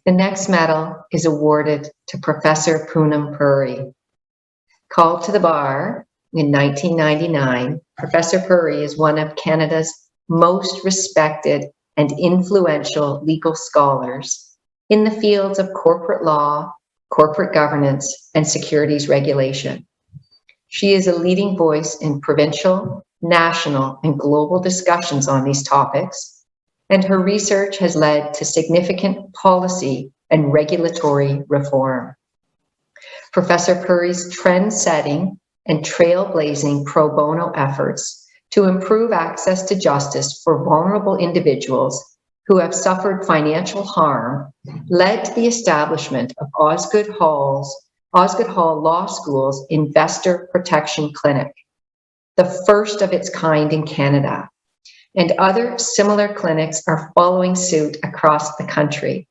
The next medal is awarded to Professor Poonam Puri. Called to the bar in 1999, Professor Puri is one of Canada's most respected and influential legal scholars in the fields of corporate law, corporate governance, and securities regulation. She is a leading voice in provincial, national, and global discussions on these topics, and her research has led to significant policy and regulatory reform. Professor Puri's trend-setting and trailblazing pro bono efforts to improve access to justice for vulnerable individuals who have suffered financial harm led to the establishment of Osgoode Hall Law School's Investor Protection Clinic, the first of its kind in Canada, and other similar clinics are following suit across the country.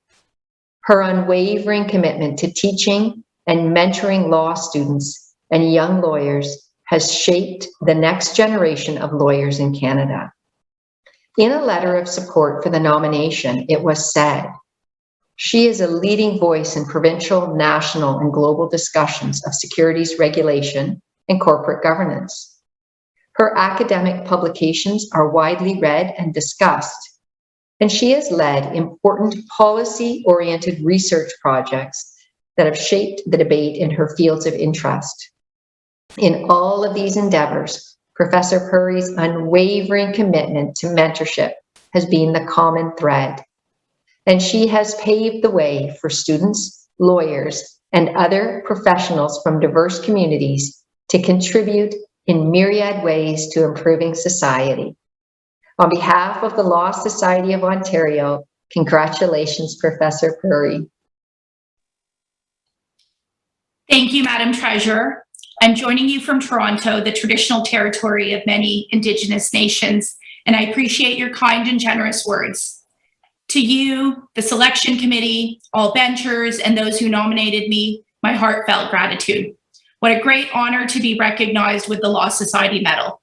Her unwavering commitment to teaching and mentoring law students and young lawyers has shaped the next generation of lawyers in Canada. In a letter of support for the nomination, it was said, "She is a leading voice in provincial, national, and global discussions of securities regulation and corporate governance. Her academic publications are widely read and discussed, and she has led important policy-oriented research projects that have shaped the debate in her fields of interest. In all of these endeavors, Professor Puri's unwavering commitment to mentorship has been the common thread, and she has paved the way for students, lawyers, and other professionals from diverse communities to contribute in myriad ways to improving society. On behalf of the Law Society of Ontario, congratulations, Professor Puri." Thank you, Madam Treasurer. I'm joining you from Toronto, the traditional territory of many Indigenous nations, and I appreciate your kind and generous words. To you, the selection committee, all benchers, and those who nominated me, my heartfelt gratitude. What a great honor to be recognized with the Law Society Medal.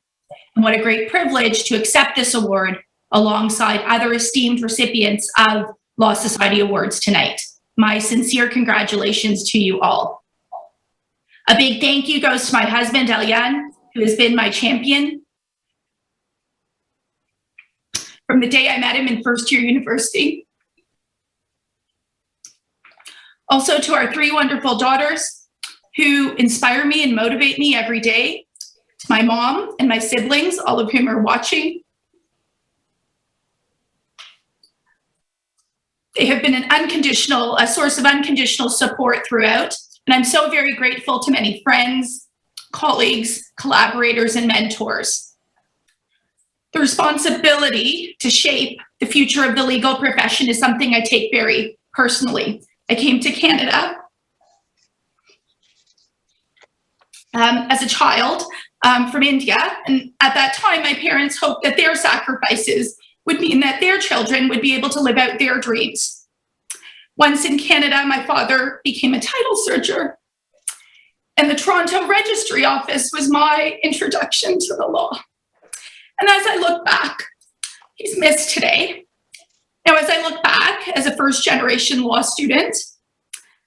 And what a great privilege to accept this award alongside other esteemed recipients of Law Society Awards tonight. My sincere congratulations to you all. A big thank you goes to my husband, Eliane, who has been my champion from the day I met him in first-year university. Also to our 3 wonderful daughters who inspire me and motivate me every day. To my mom and my siblings, all of whom are watching. They have been a source of unconditional support throughout. And I'm so very grateful to many friends, colleagues, collaborators, and mentors. The responsibility to shape the future of the legal profession is something I take very personally. I came to Canada as a child from India, and at that time, my parents hoped that their sacrifices would mean that their children would be able to live out their dreams. Once in Canada, my father became a title searcher, and the Toronto Registry Office was my introduction to the law. And as I look back, he's missed today. Now, as I look back as a first-generation law student,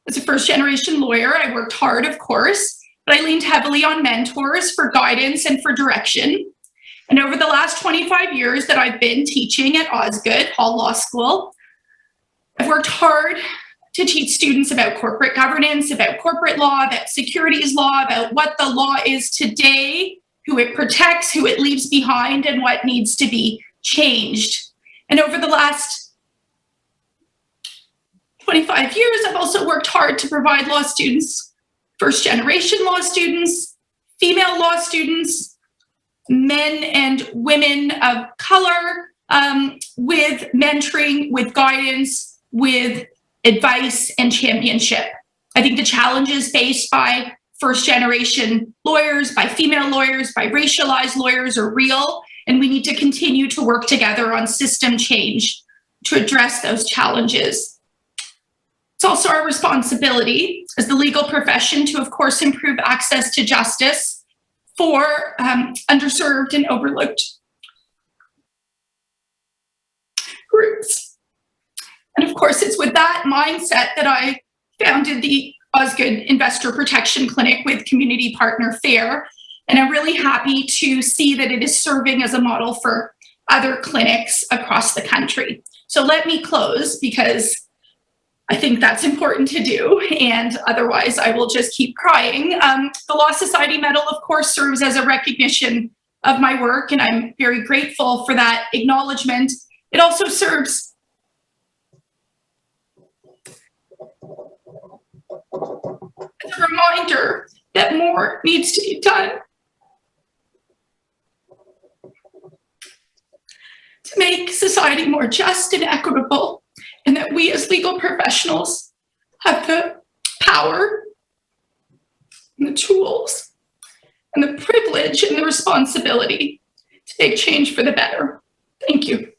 as a first-generation lawyer, I worked hard, of course, but I leaned heavily on mentors for guidance and for direction. And over the last 25 years that I've been teaching at Osgoode Hall Law School, I've worked hard to teach students about corporate governance, about corporate law, about securities law, about what the law is today, who it protects, who it leaves behind, and what needs to be changed. And over the last 25 years, I've also worked hard to provide law students, first-generation law students, female law students, men and women of color, with mentoring, with guidance, with advice and championship. I think the challenges faced by first-generation lawyers, by female lawyers, by racialized lawyers are real, and we need to continue to work together on system change to address those challenges. It's also our responsibility as the legal profession to, of course, improve access to justice for underserved and overlooked groups. And of course, it's with that mindset that I founded the Osgoode Investor Protection Clinic with community partner FAIR. And I'm really happy to see that it is serving as a model for other clinics across the country. So let me close because I think that's important to do, and otherwise I will just keep crying. The Law Society Medal, of course, serves as a recognition of my work, and I'm very grateful for that acknowledgement. It also serves as a reminder that more needs to be done to make society more just and equitable, and that we as legal professionals have the power and the tools and the privilege and the responsibility to make change for the better. Thank you.